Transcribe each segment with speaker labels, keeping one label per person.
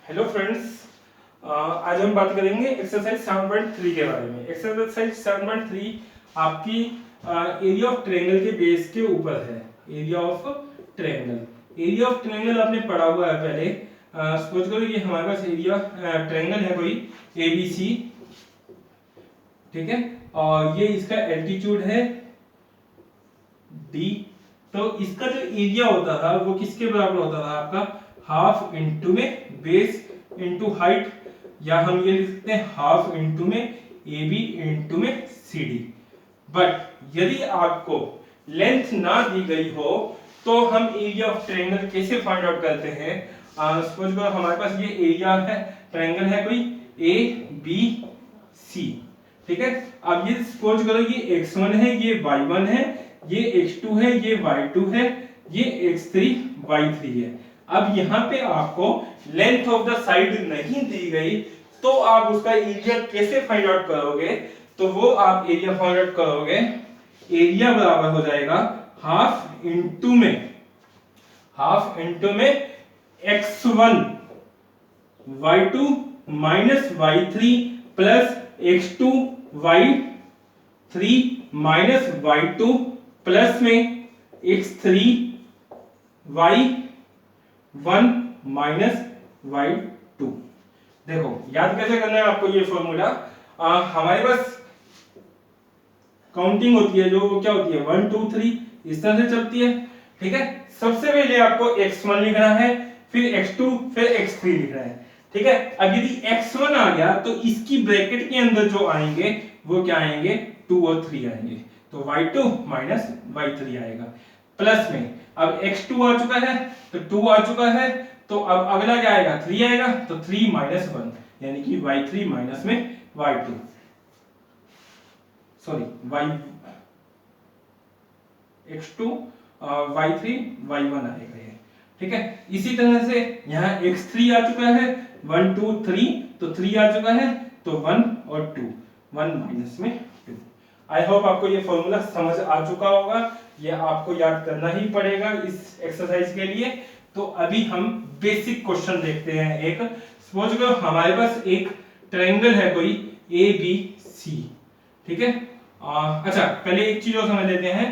Speaker 1: Hello friends, आज हम बात करेंगे एक्सरसाइज 7.3 के बारे में। एक्सरसाइज 7.3 आपकी एरिया ऑफ ट्रायंगल के बेस के ऊपर है। एरिया ऑफ ट्रायंगल आपने पढ़ा हुआ है पहले। सपोज करो ये हमारे पास एरिया ट्रायंगल है कोई ABC, ठीक है, और ये इसका एल्टीट्यूड है D। तो इसका जो एरिया होता था वो किसके बराबर होता था? आपका हाफ इंटू में बेस इंटू हाइट, या हम ये लिख सकते हैं हाफ इंटू में AB इंटू में CD। बट यदि आपको लेंथ ना दी गई हो तो हम एरिया ऑफ ट्रायंगल कैसे फाइंड आउट करते हैं? सपोज करो हमारे पास ये एरिया है, ट्रायंगल है कोई ABC, ठीक है। अब ये सपोज करो ये x1 है, ये y1 है, ये x2 है, ये y2 है, ये x3 y3 है। अब यहाँ पे आपको लेंथ ऑफ द साइड नहीं दी गई तो आप उसका एरिया कैसे फाइंड आउट करोगे? तो वो आप एरिया फाइंड आउट करोगे, एरिया बराबर हो जाएगा हाफ इंटू में x1 y2 minus y3 plus x2 y3 minus y2 plus में x3 y1 माइनस y2। देखो याद कैसे करना है आपको ये फॉर्मूला। हमारे पास काउंटिंग होती है, जो क्या होती है 1 2 3 इस तरह से चलती है, ठीक है। सबसे पहले आपको x1 लिखना है, फिर x2, फिर x3 लिखना है, ठीक है। अब यदि x1 आ गया तो इसकी ब्रैकेट के अंदर जो आएंगे वो क्या आएंगे? 2 और 3 आएंगे, तो y2 माइनस y3 आएगा। प्लस में अब x2 आ चुका है तो 2 आ चुका है, तो अब अगला क्या आएगा? 3 आएगा, तो 3 माइनस 1 यानी कि y3 माइनस में y2, sorry x2 y3 y1 आएगा ये, ठीक है। इसी तरह से यहाँ x3 आ चुका है, 1 2 3, तो 3 आ चुका है, तो 1 और 2, 1 माइनस में 2। आई होप आपको ये फॉर्मूला समझ आ चुका होगा, ये आपको याद करना ही पड़ेगा इस एक्सरसाइज के लिए। तो अभी हम बेसिक क्वेश्चन देखते हैं। एक सपोज करो हमारे पास एक ट्रायंगल है कोई ABC, ठीक है। अच्छा पहले एक चीज और समझ लेते हैं।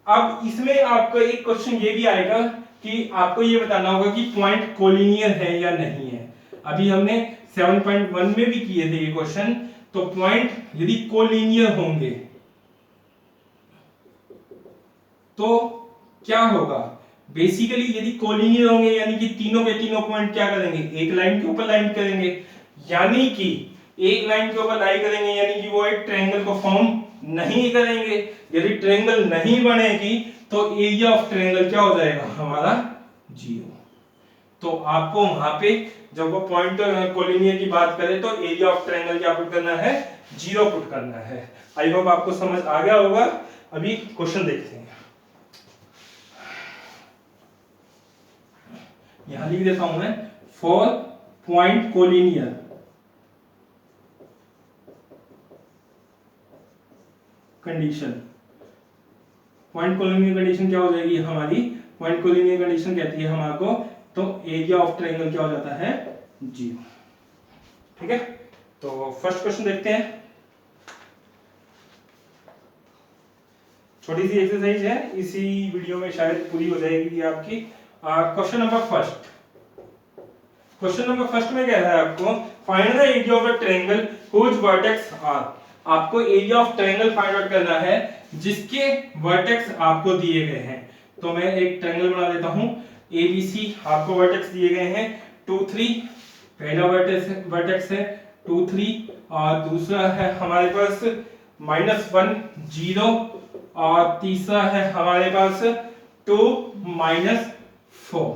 Speaker 1: अब इसमें आपको एक क्वेश्चन ये भी आएगा कि आपको ये बताना होगा कि पॉइंट कोलिनियर है या नहीं है। अभी हमने 7.1 में भी किए थे ये क्वेश्चन। तो पॉइंट यदि कोलिनियर होंगे तो क्या होगा? बेसिकली यदि कोलिनियर होंगे यानी कि तीनों के तीनों पॉइंट क्या करेंगे? एक लाइन के ऊपर लाइन करेंगे, यानी कि एक लाइन के ऊपर लाइन करेंगे यानी कि वो एक ट्रायंगल को फॉर्म नहीं करेंगे। यदि ट्रायंगल नहीं बनेगी तो एरिया ऑफ ट्रायंगल क्या हो जाएगा हमारा? 0। तो आपको वहां पे जब वो पॉइंट कोलिनियर की बात करें तो एरिया ऑफ ट्रायंगल क्या पुट करना है? 0 पुट करना है। आई होप आपको समझ आ गया होगा। अभी क्वेश्चन देखते हैं। यहां लिख देता हूं मैं, for point collinear condition. Point collinear condition क्या हो जाएगी हमारी? पॉइंट कोलिनियर कंडीशन कहती है हमारे को, तो एरिया ऑफ ट्रायंगल क्या हो जाता है? 0, ठीक है। तो फर्स्ट क्वेश्चन देखते हैं। छोटी सी एक्सरसाइज है, इसी वीडियो में शायद पूरी हो जाएगी आपकी। Question number first. Question number first में कह रहा है आपको find the area of the triangle whose vertex are. आपको area of triangle find out करना है जिसके वर्टेक्स आपको दिए गए हैं। तो मैं एक ट्रायंगल बना लेता हूं ABC। आपको वर्टेक्स दिए गए हैं 2 3, पहला वर्टेक्स है 2 3, और दूसरा है हमारे पास -1 0, और तीसरा है हमारे पास 2 -4,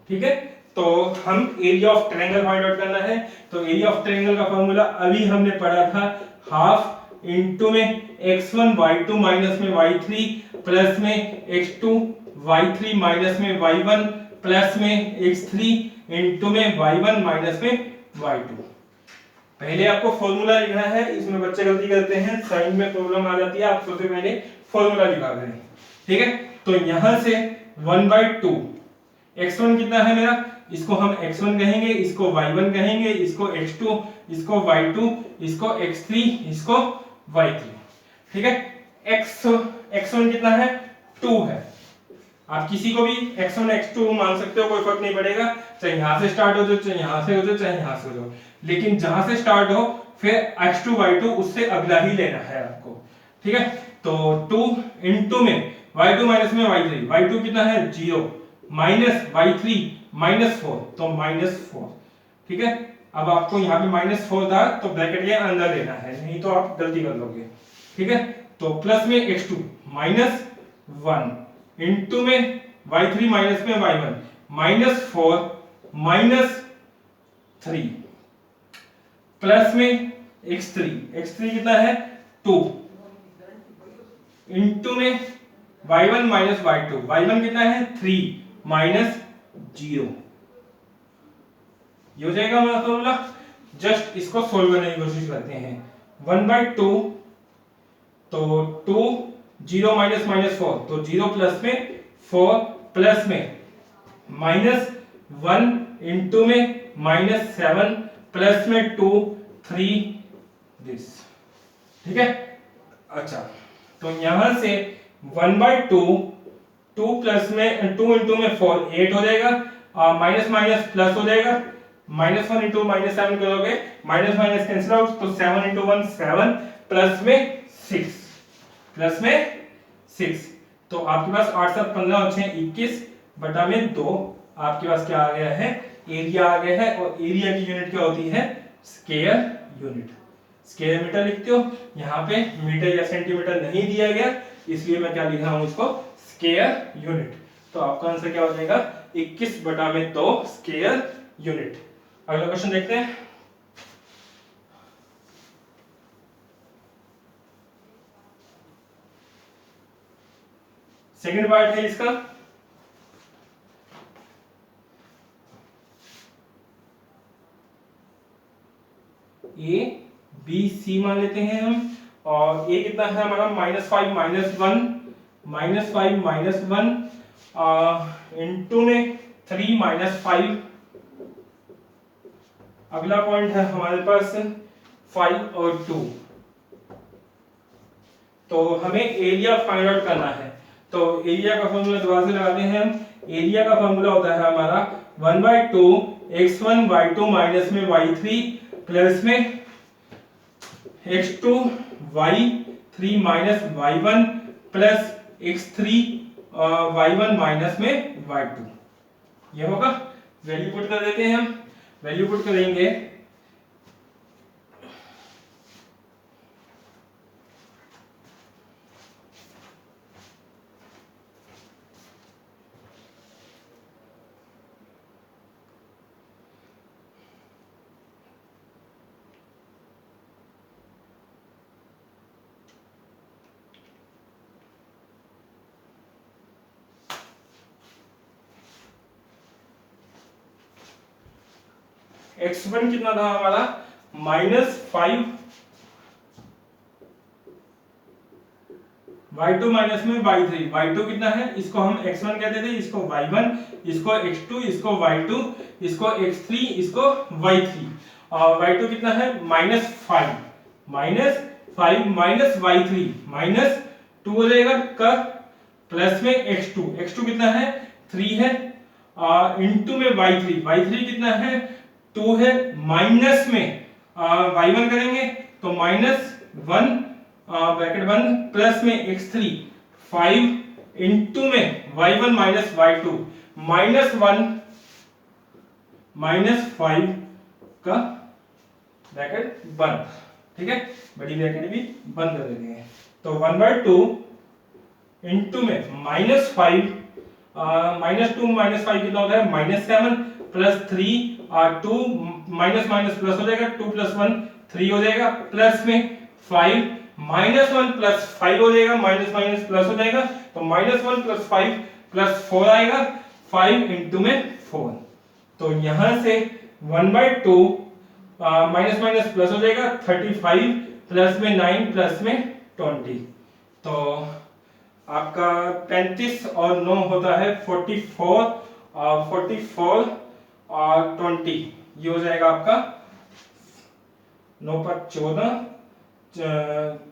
Speaker 1: ठीक है। तो हम area of triangle find out करना है। तो एरिया ऑफ ट्रायंगल का फॉर्मूला अभी हमने पढ़ा था, हाफ इंटू में x1 y2 माइनस में y3 प्लस में x2 y3 माइनस में y1 प्लस में x3 इंटू में y1 माइनस में y2। पहले आपको फॉर्मूला लिखना है। इसमें बच्चे गलती करते हैं, साइन में प्रॉब्लम आ जाती है, आप सबसे पहले फॉर्मूला लिखा करें, ठीक है। तो यहां से 1/2, x1 कितना है मेरा? इसको हम x1 कहेंगे, इसको y1 कहेंगे, इसको x2, इसको y2, इसको x3, इसको y3। ठीक है। x1 कितना है? 2 है। आप किसी को भी x1 x2 मान सकते हो, कोई फर्क नहीं पड़ेगा, चाहे यहां से स्टार्ट हो जाओ, चाहे यहां से हो जाओ, चाहे यहां से हो जाओ, लेकिन जहां से स्टार्ट हो फिर x2 y2 उससे अगला ही लेना है आपको। ठीक है। तो 2 इनटू में y2 माइनस में y3, y2 कितना है? 0 माइनस y3 -4, तो -4। ठीक है। अब आपको यहाँ पे -4 था तो ब्रैकेट के अंदर लेना है, नहीं तो आप गलती कर लोगे। ठीक है। तो प्लस में x2 -1 इनटू में y3 माइनस में y1 -4 -3 प्लस में x3 कितना है? 2 इनटू में y1 माइनस y2, y1 कितना है? 3 -0। ये हो जाएगा हमारा फॉर्मूला। जस्ट इसको सोल्व करने की कोशिश करते हैं। 1/2, तो 2 0 माइनस -4, तो 0 प्लस में 4 प्लस में -1 इनटू में -7 प्लस में 2 3 दिस। ठीक है। अच्छा, तो यहां से 1/2, 2 प्लस में 2 इनटू में 4 8 हो जाएगा, माइनस माइनस प्लस हो जाएगा, -1 इनटू -7 करोगे, माइनस माइनस कैंसिल आउट, तो 7 इनटू 1 7 प्लस में 6, प्लस में 6, तो आपके पास 8 7 15 और 6 21 बटा में 2 आपके पास क्या आ गया है? एरिया आ गया है। और एरिया की यूनिट क्या होती है? Square unit. स्क्वायर मीटर लिखते हो, यहाँ पे मीटर या सेंटीमीटर नहीं दिया गया, इसलिए मैं क्या लिख रहा हूं उसको? Square unit. तो आपका आंसर क्या हो जाएगा? 21 बटा में 2 स्क्वायर यूनिट। अगला क्वेश्चन देखते हैं। सेकंड पार्ट है इसका। ए बी सी मान लेते हैं हम, और ए कितना है हमारा? -5 -1 इनटू में 3 -5। अगला पॉइंट है हमारे पास 5 और 2। तो हमें एरिया फाइंड आउट करना है, तो एरिया का फॉर्मूला दोबारा से लगाते हैं हम। एरिया का फॉर्मूला होता है हमारा 1/2 x1 y2 माइनस में y3 प्लस में x2 y3 minus y1 plus x3 y1 minus में y2। ये होगा। वैल्यू पुट कर देते हैं हम। वैल्यू पुट करेंगे x1 कितना था हमारा? -5 y2 माइनस में y3, y2 कितना है? इसको हम x1 कहते थे, इसको y1, इसको x2, इसको y2, इसको x3, इसको y3। और y2 कितना है? -5 माइनस y3 -2 हो जाएगा का, प्लस में x2 कितना है? 3 है, इनटू में y3 कितना है? 2 है, माइनस में y1 करेंगे तो -1 ब्रैकेट बंद प्लस में x3 5 इनटू में y1 माइनस y2 -5 का ब्रैकेट बंद। ठीक है। बड़ी ब्रैकेट भी बंद कर देते हैं। तो 1/2 इनटू में -5 -2 -5 कितना होता है? -7 प्लस 3 2 माइनस माइनस प्लस हो जाएगा, 2 + 1 3 हो जाएगा, प्लस में 5 -1 प्लस 5 हो जाएगा, माइनस माइनस प्लस हो जाएगा, तो -1 + 5 + 4 आएगा, 5 इनटू में 4। तो यहां से 1/2 माइनस माइनस प्लस हो जाएगा, 35 प्लस में 9 प्लस में 20, तो आपका 35 और 9 होता है 44 44 और 20, ये हो जाएगा आपका 9 5 14,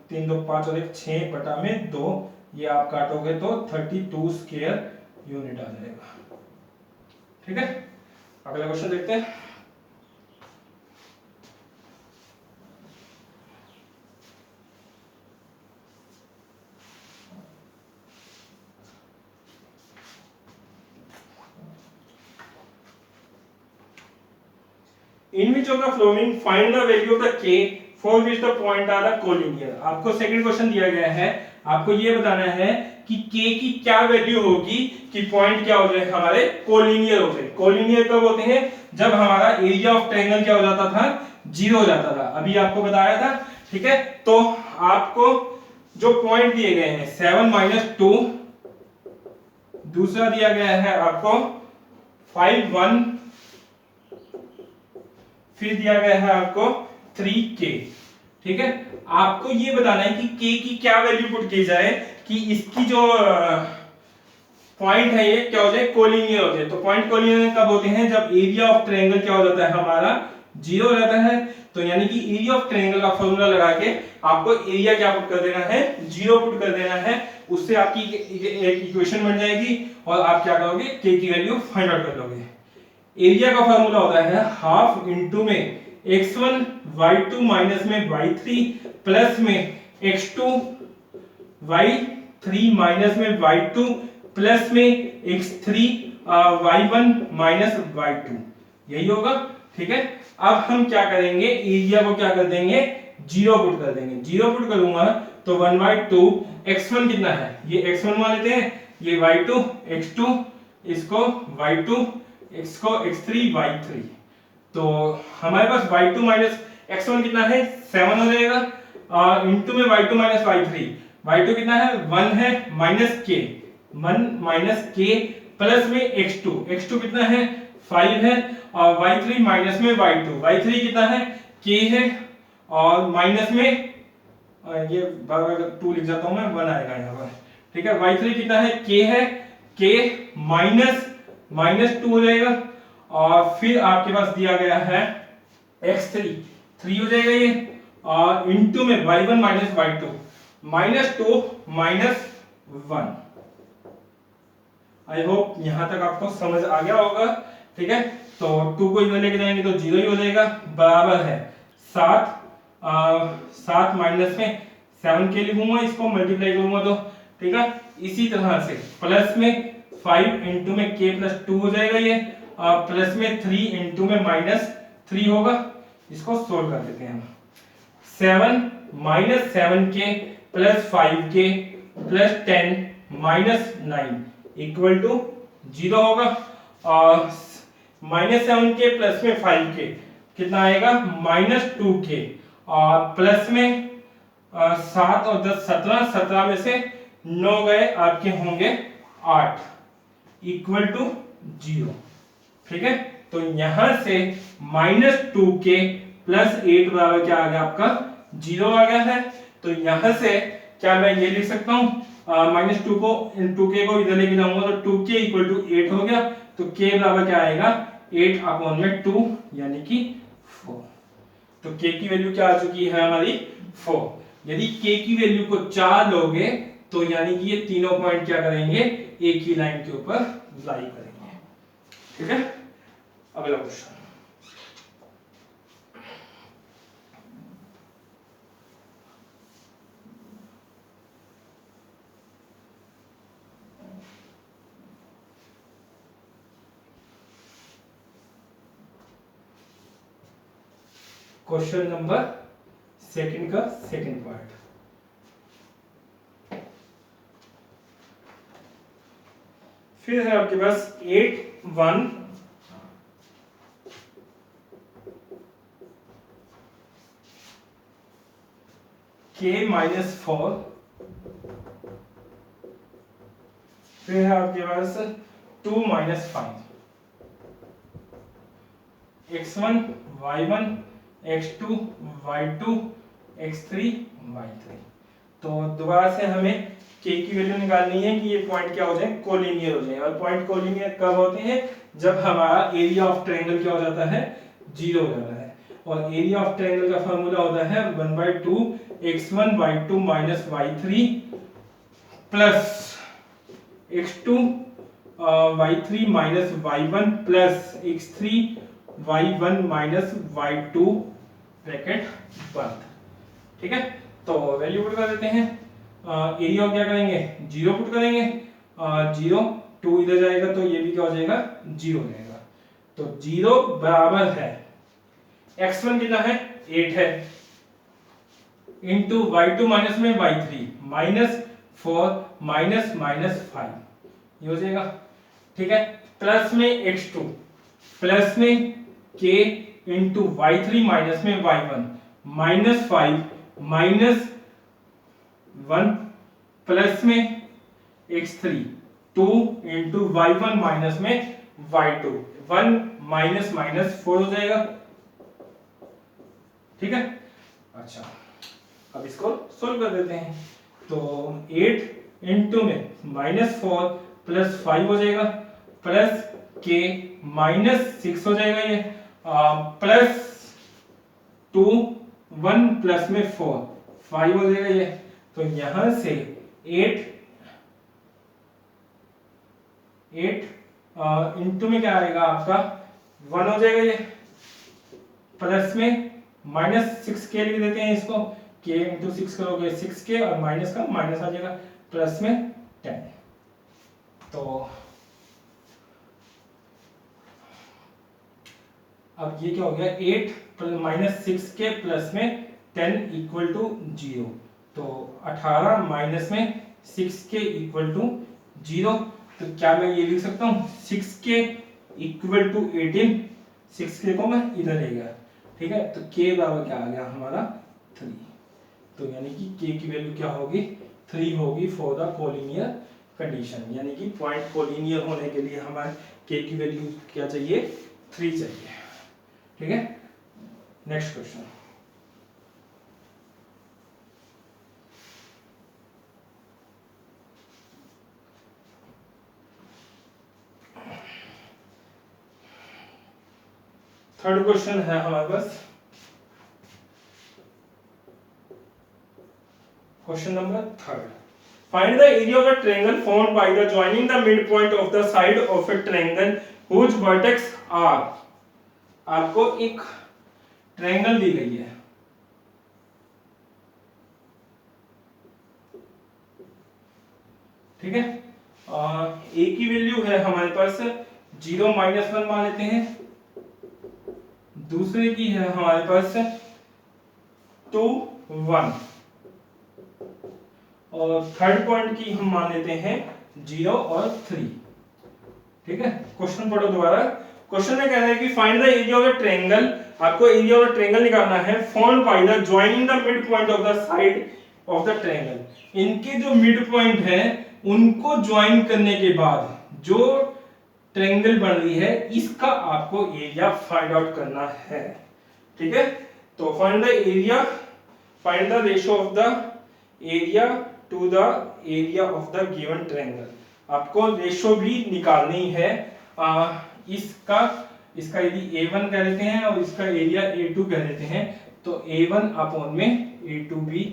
Speaker 1: 3 2 5 और 1 6 बटा में 2, ये आप काटोगे तो 32 स्क्वायर यूनिट आ जाएगा। ठीक है, अगला क्वेश्चन देखते हैं। In which of the following find the value of the k for which the point are the collinear। आपको सेकंड क्वेश्चन दिया गया है, आपको ये बताना है कि k की क्या वैल्यू होगी कि पॉइंट क्या हो जाए हमारे कोलिनियर हो जाए। कोलिनियर कब होते हैं? जब हमारा एरिया ऑफ ट्रायंगल क्या हो जाता था? 0 हो जाता था, अभी आपको बताया था। ठीक है, तो आपको जो पॉइंट दिए गए हैं 7 - 2, दूसरा दिया गया है आपको 5 1, फिर दिया गया है आपको 3k। ठीक है, आपको ये बताना है कि k की क्या वैल्यू पुट की जाए कि इसकी जो पॉइंट है ये क्या हो जाए? कोलिनियर हो जाए। तो पॉइंट कोलिनियर कब होते हैं? जब एरिया ऑफ ट्रायंगल क्या हो जाता है हमारा? 0 हो जाता है। तो यानी कि एरिया ऑफ ट्रायंगल का फॉर्मूला लगा के आपको एरिया क्या पुट कर देना है? 0 पुट कर देना है। उससे आपकी एक इक्वेशन बन जाएगी और आप क्या करोगे? k की वैल्यू फाइंड आउट कर लोगे। एरिया का फॉर्मूला होता है हाफ इनटू में x1 y2 माइनस में y3 प्लस में x2 y3 माइनस में y2 प्लस में x3 y1 माइनस y2, यही होगा। ठीक है, अब हम क्या करेंगे? एरिया को क्या कर देंगे? 0 पुट कर देंगे। 0 पुट करूंगा तो 1/2 x1 कितना है? ये x1 मान लेते हैं, ये y2 x2, इसको y2, इसको x3 y3। तो हमारे पास y2 माइनस x1 कितना है? 7 हो जाएगा, और इनटू में y2 माइनस y3, y2 कितना है? 1 है, minus k, 1 minus k plus में x2, x2 कितना है? 5 है, और y3 माइनस में y2, y3 कितना है? k है, और माइनस में ये 2 लिख जाता हूं मैं, 1 आएगा यहाँ पर। ठीक है, y3 कितना है? k है, k माइनस -2 हो जाएगा, और फिर आपके पास दिया गया है x3, 3 हो जाएगा ये, और इनटू में y1 minus y2, -2 -1। I hope यहां तक आपको समझ आ गया होगा। ठीक है, तो 2 को इधर लेके जाएंगे तो 0 ही हो जाएगा, बराबर है 7, 7 माइनस में 7 के लिखूंगा, इसको मल्टीप्लाई करूंगा तो। ठीक है, इसी तरह से प्लस में 5 इंटू में k प्लस 2 हो जाएगा ये, प्लस में 3 इंटू में -3 होगा। इसको सोल्व कर देते हैं हम। 7 minus 7k plus 5k plus 10 minus 9 equal to 0 होगा, और -7k प्लस में 5k कितना आएगा? -2k, और प्लस में 7 और 10 17, 17 में से 9 गए, आपके होंगे 8 इक्वल टू 0। ठीक है, तो यहां से -2k प्लस 8 बराबर क्या आ गया? आपका 0 आ गया है। तो यहां से क्या मैं ये लिख सकता हूं? -2 को 2k को इधर लेके जाऊंगा तो 2k इक्वल टू 8 हो गया। तो k बराबर क्या आएगा? 8 अपॉन में 2 यानी कि 4। तो k की वैल्यू क्या आ चुकी है हमारी? 4। यदि k की वैल्यू को 4 लोगे तो यानी कि ये तीनों पॉइंट क्या करेंगे? एक ही लाइन के ऊपर लाई करेंगे। ठीक है, अगला क्वेश्चन। क्वेश्चन नंबर सेकंड का सेकंड पार्ट। फिर है आपके पास 8 1 k -4, फिर है आपके पास 2 - 5, x1 y1 x2 y2 x3 y3। तो दोबारा से हमें k की वैल्यू निकालनी है कि ये पॉइंट क्या हो जाए? कोलिनियर हो जाए। और पॉइंट कोलिनियर कब होते हैं? जब हमारा एरिया ऑफ ट्रायंगल क्या हो जाता है, 0 हो जाता है। और एरिया ऑफ ट्रायंगल का फार्मूला होता है 1/2 x1 y2 minus y3 plus x2 y3 minus y1 plus x3 y1 minus y2 bracket बंद। ठीक है, तो वैल्यू पुट कर देते हैं। एरिया क्या करेंगे, 0 पुट करेंगे, 0 2 इधर जाएगा तो ये भी क्या हो जाएगा, 0 हो जाएगा। तो 0 बराबर है x1 कितना है, 8 है, इंटू y2 माइनस में y3 माइनस 4 माइनस माइनस 5 ये हो जाएगा। ठीक है, प्लस में x2 प्लस में k इंटू y3 माइनस में y1 माइनस 5 माइनस 1 प्लस में x3 2 इंटू y1 माइनस में y2 1 माइनस माइनस 4 हो जाएगा। ठीक है, अच्छा अब इसको सोल्व कर देते हैं। तो 8 इंटू में माइनस 4 प्लस 5 हो जाएगा प्लस k माइनस 6 हो जाएगा ये प्लस 2 1 प्लस में 4 5 हो जाएगा ये। तो यहां से 8 इंटू में क्या आएगा आपका 1 हो जाएगा ये, प्लस में माइनस 6k लिख देते हैं इसको, k इंटू 6 करोगे 6k और माइनस का माइनस आ जाएगा प्लस में 10। तो अब ये क्या हो गया 8 माइनस 6k प्लस में 10 इक्वल टू 0। तो 18 माइनस में 6k इक्वल टू 0। तो क्या मैं ये लिख सकता हूँ 6k इक्वल टू 18, 6k को मैं इधर ले गया। ठीक है, तो k बराबर क्या आ गया हमारा 3। तो यानी कि k की वैल्यू क्या होगी 3 होगी फॉर द कोलिनियर कंडीशन, यानी कि पॉइंट कोलिनियर होने के लिए हमारे k की वैल्यू क्या चाहिए 3 चाहिए। ठीक है, नेक्स्ट क्वेश्चन। थर्ड क्वेश्चन है हमारे पास, question number 3। Find the area of the triangle formed by the joining the mid point of the side of a triangle which vertex are. आपको एक ट्रायंगल दी गई है, ठीक है, ए की वैल्यू है हमारे पास 0 माइनस 1 मान लेते हैं, दूसरे की है हमारे पास 2 1 और थर्ड पॉइंट की हम मान लेते हैं 0 और 3। ठीक है, क्वेश्चन पढ़ो दोबारा। क्वेश्चन में कह रहा है कि find the area of the triangle, आपको एरिया ऑफ द ट्रायंगल निकालना है formed by the joining the mid point of the side of the triangle. इनके जो मिड पॉइंट है उनको ज्वाइन करने के बाद जो ट्रायंगल बन रही है इसका आपको एरिया फाइंड आउट करना है। ठीक है, तो find the area, find the ratio of the area to the area of the given triangle. आपको रेशियो भी निकालनी है इसका यदि A1 कह देते हैं और इसका एरिया A2 कह देते हैं तो A1 अपॉन में A2 भी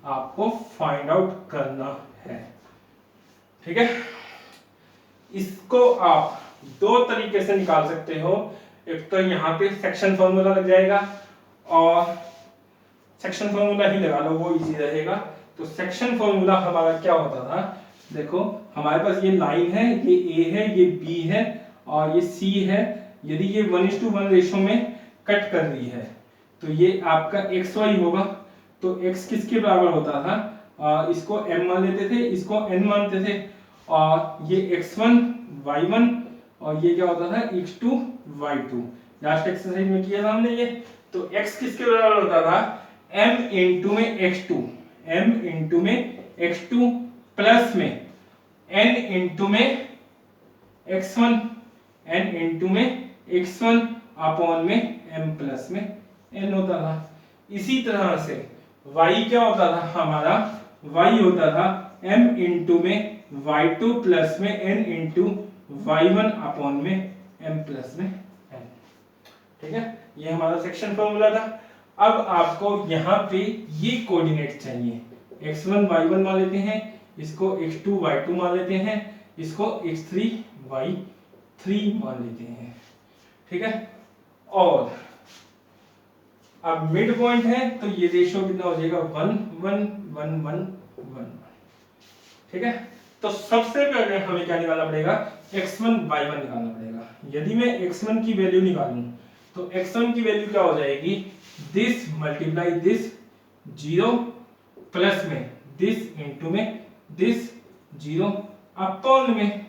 Speaker 1: आपको फाइंड आउट करना है। ठीक है, इसको आप दो तरीके से निकाल सकते हो। एक तो यहाँ पे सेक्शन फॉर्मूला लग जाएगा और सेक्शन फॉर्मूला ही लगा लो, वो इजी रहेगा। तो सेक्शन फॉर्मूला हमारा क्या होता था, देखो हमारे पास ये लाइन है, ये ए है, ये बी है और ये सी है। यदि ये 1:1 रेशो में कट कर रही है तो ये आपका एक्स वाई होगा। तो एक्स किसके बराबर होता था, इसको m मान लेते थे, इसको n मानते थे और ये x1 y1 और ये क्या होता था x2 y2। लास्ट एक्सरसाइज में किया था हमने ये। तो x किसके बराबर होता था m इंटू में x2, m इंटू में x2 प्लस में n इंटू में x1, n इंटू में x1 अपॉन में m प्लस में n होता था। इसी तरह से y क्या होता था हमारा, y होता था m इंटू में y2 प्लस में n इंटू y1 अपॉन में m प्लस में n। ठीक है, ये हमारा सेक्शन फॉर्मूला था। अब आपको यहाँ पे ये कोऑर्डिनेट चाहिए, x1 y1 मान लेते हैं, इसको x2 y2 मान लेते हैं, इसको x3 y3 मान लेते हैं। ठीक है, और अब मिड पॉइंट है तो ये रेशियो कितना हो जाएगा 1 1 1 1 1। ठीक है, तो सबसे पहले हमें क्या निकालना पड़ेगा, x1 y1 निकालना पड़ेगा। यदि मैं x1 की वैल्यू निकालूं तो x1 की वैल्यू क्या हो जाएगी, दिस मल्टीप्लाई दिस 0 प्लस में दिस इंटू में दिस 0 अपॉन में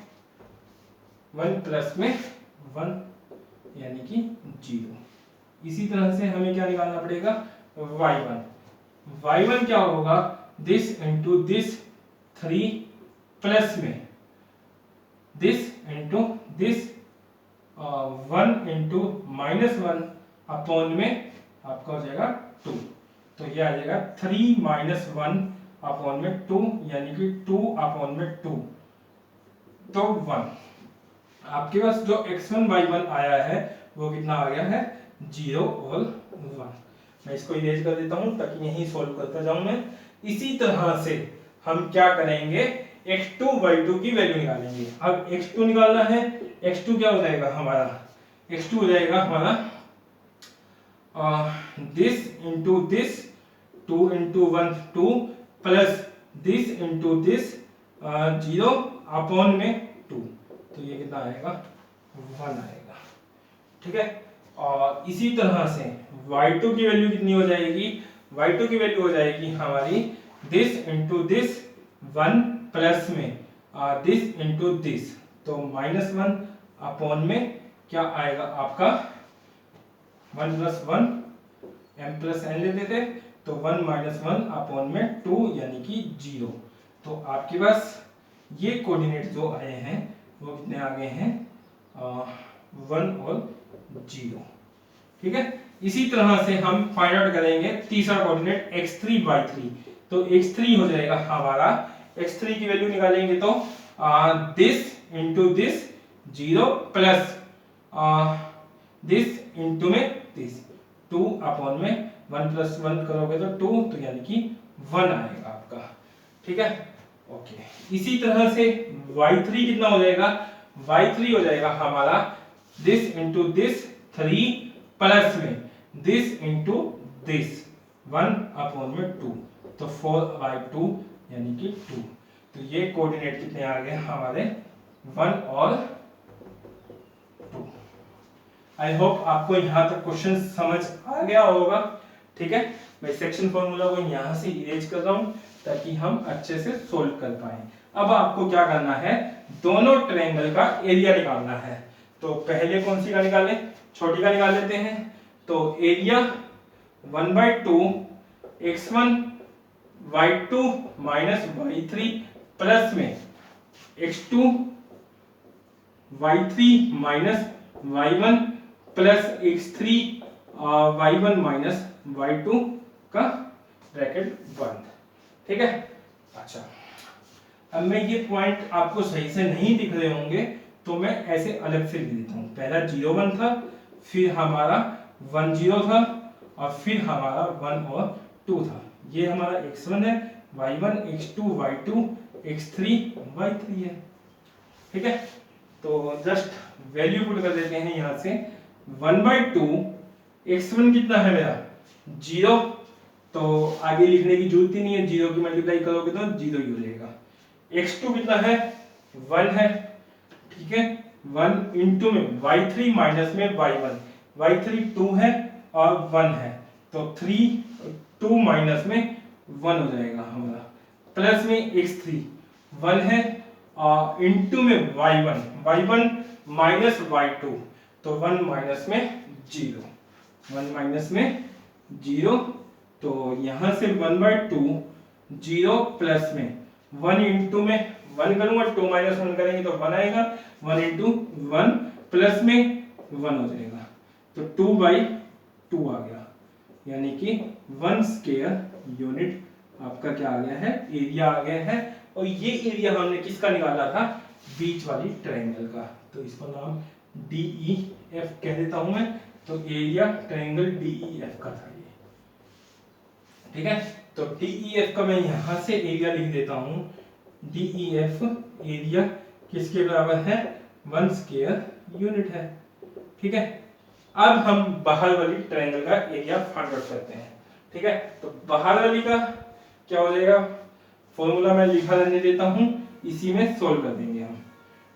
Speaker 1: 1 प्लस में 1 यानी कि 0। इसी तरह से हमें क्या निकालना पड़ेगा, y1 क्या होगा, दिस इंटू दिस 3 प्लस में this into this 1 into -1 upon में आपका हो जाएगा 2। तो ये आ जाएगा 3 माइनस 1 अपॉन में 2 यानी कि 2 अपॉन में 2 तो 1। आपके पास जो x1 y1 आया है वो कितना आ गया है, 0 और 1। मैं इसको इरेज कर देता हूं ताकि यहीं सॉल्व करता जाऊं मैं। इसी तरह से हम क्या करेंगे, x2 y2 की वैल्यू निकालेंगे। अब x2 निकालना है, x2 क्या हो जाएगा हमारा, x2 हो जाएगा हमारा this into this 2 into 1 2 plus this into this 0 upon में 2। तो ये कितना आएगा, 1 आएगा। ठीक है, और इसी तरह से y2 की वैल्यू कितनी हो जाएगी, y2 की वैल्यू हो जाएगी हमारी दिस इंटू दिस 1 प्लस में दिस इंटू दिस, तो -1 अपॉन में क्या आएगा आपका 1 प्लस 1 m प्लस n लेते थे, तो 1 माइनस 1 अपॉन में 2 यानी कि 0। तो आपके पास ये कोऑर्डिनेट जो आए हैं वो कितने आ गए हैं, 1 और 0। ठीक है, इसी तरह से हम फाइंड आउट करेंगे तीसरा कोऑर्डिनेट x3 y3। तो x3 हो जाएगा हमारा, x3 की वैल्यू निकालेंगे तो this into this 0 plus this into में दिस 2 अपॉन में 1 प्लस 1 करोगे तो 2, तो यानी कि 1 आएगा आपका। ठीक है, ओके। इसी तरह से y3 कितना हो जाएगा, y3 हो जाएगा हमारा दिस इंटू दिस 3 प्लस में दिस इंटू दिस 1 अपॉन में 2, तो 4/2 यानी कि 2। तो ये कोऑर्डिनेट कितने आ गए हमारे, 1 और 2। आई होप आपको यहाँ तक क्वेश्चन समझ आ गया होगा। ठीक है, मैं सेक्शन फॉर्मूला को यहाँ से इरेज कर रहा हूँ ताकि हम अच्छे से सोल्व कर पाए। अब आपको क्या करना है, दोनों ट्रायंगल का एरिया निकालना है। तो पहले कौन सी का निकालें, छोटी का निकाल लेते हैं। तो area 1/2 x1 y2 minus y3 plus में x2 y3 minus y1 plus x3 y1 minus y2 का ब्रैकेट बंद। ठीक है, अच्छा अब मैं ये पॉइंट आपको सही से नहीं दिख रहे होंगे तो मैं ऐसे अलग से लिख देता हूँ। पहला 0 1 था, फिर हमारा 1 0 था, और फिर हमारा 1 और 2 था। ये हमारा x1 है, y1 x2 y2 x3 y3 है। ठीक है, तो जस्ट वैल्यू पुट कर देते हैं यहाँ से। 1/2 x1 कितना है मेरा 0, तो आगे लिखने की जरूरत ही नहीं है, 0 की मल्टीप्लाई करोगे तो 0 ही हो जाएगा। x2 कितना है 1 है। ठीक है, 1 इंटू में y3 माइनस में y1, y3 2 है और 1 है, तो 3 2 माइनस में 1 हो जाएगा हमारा, प्लस में x3 1 है और इंटू में y1 माइनस y2, तो 1 माइनस में 0, 1 माइनस में 0, तो यहां से 1/2 0 प्लस में 1 इंटू में 1 करूंगा, 2 माइनस 1 करेंगे तो 1 आएगा, 1 इंटू 1 प्लस में 1 हो जाएगा, तो 2/2 आ गया, यानी कि 1 स्क्वायर यूनिट आपका क्या आ गया है, एरिया आ गया है। और ये एरिया हमने किसका निकाला था, बीच वाली ट्रायंगल का, तो इसका नाम DEF कह देता हूं मैं, तो एरिया ट्रायंगल DEF का था ये, ठीक है। तो DEF का मैं यहां से एरिया लिख देता हूं, DEF एरिया किसके बराबर है, 1 स्क्वायर यूनिट है, ठीक है। अब हम बाहर वाली ट्रायंगल का एरिया फाइंड आउट करते हैं, ठीक है। तो बाहर वाली का क्या हो जाएगा, फॉर्मूला मैं लिखा रहने देता हूं, इसी में सोल्व कर देंगे हम,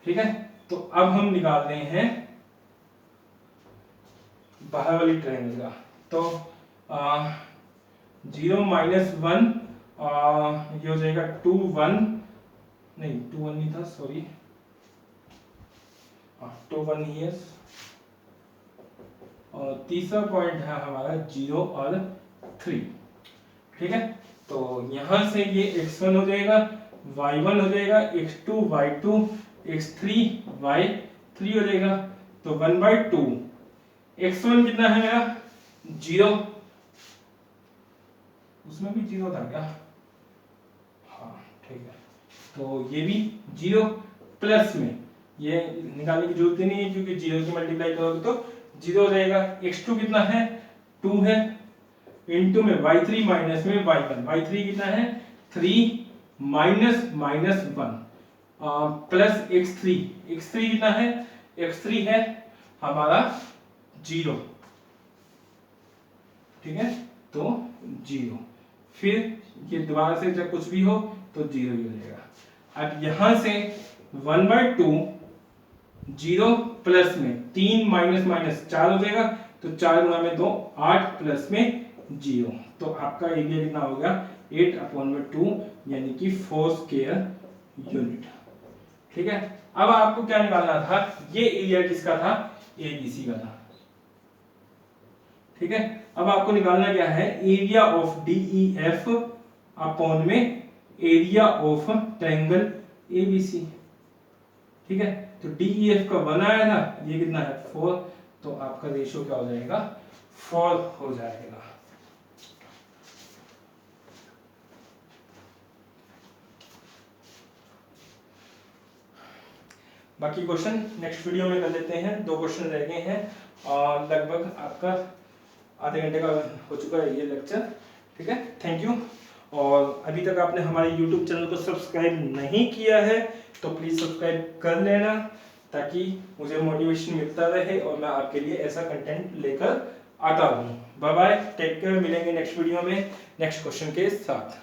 Speaker 1: ठीक है। तो अब हम निकाल रहे हैं बाहर वाली ट्रायंगल का। तो 0 माइनस 1 ये हो जाएगा 2 1, नहीं 2 1 नहीं था, सॉरी, 2 1 ही है। और तीसरा पॉइंट है हमारा 0 और 3, ठीक है। तो यहां से ये x1 हो जाएगा, y1 हो जाएगा, x2 y2, x3 y3 हो जाएगा। तो 1/2, x1 कितना है मेरा 0, उसमें भी 0 था क्या, हाँ ठीक है। तो ये भी 0 प्लस में, ये निकालने की जरूरत नहीं है क्योंकि 0 की मल्टीप्लाई करोगे तो 0 हो जाएगा। x2 कितना है 2 है, इनटू में y3 माइनस में y1, y3 कितना है 3 माइनस माइनस 1 प्लस x3 कितना है, x3 है हमारा 0, ठीक है। तो 0, फिर ये दोबारा से जब कुछ भी हो तो 0 ही हो जाएगा। अब यहां से 1/2, 0 प्लस में 3 माइनस माइनस 4 हो जाएगा, तो 4 गुणा में 2 8 प्लस में 0, तो आपका एरिया कितना हो गया 8/2 यानी कि 4 स्क्वायर यूनिट, ठीक है। अब आपको क्या निकालना था, ये एरिया किसका था, ABC का था, ठीक है। अब आपको निकालना क्या है, एरिया ऑफ DEF अपॉन में एरिया ऑफ ट्रायंगल ABC, ठीक है। तो DEF का 1 आया था, ये कितना है 4, तो आपका रेशियो क्या हो जाएगा 4 हो जाएगा। बाकी क्वेश्चन नेक्स्ट वीडियो में कर लेते हैं, 2 क्वेश्चन रह गए हैं और लगभग आपका आधे घंटे का हो चुका है ये लेक्चर, ठीक है। Thank you. और अभी तक आपने हमारे YouTube चैनल को सब्सक्राइब नहीं किया है तो प्लीज़ सब्सक्राइब कर लेना, ताकि मुझे मोटिवेशन मिलता रहे और मैं आपके लिए ऐसा कंटेंट लेकर आता रहूँ। बाय बाय, टेक केयर, मिलेंगे नेक्स्ट वीडियो में नेक्स्ट क्वेश्चन के साथ।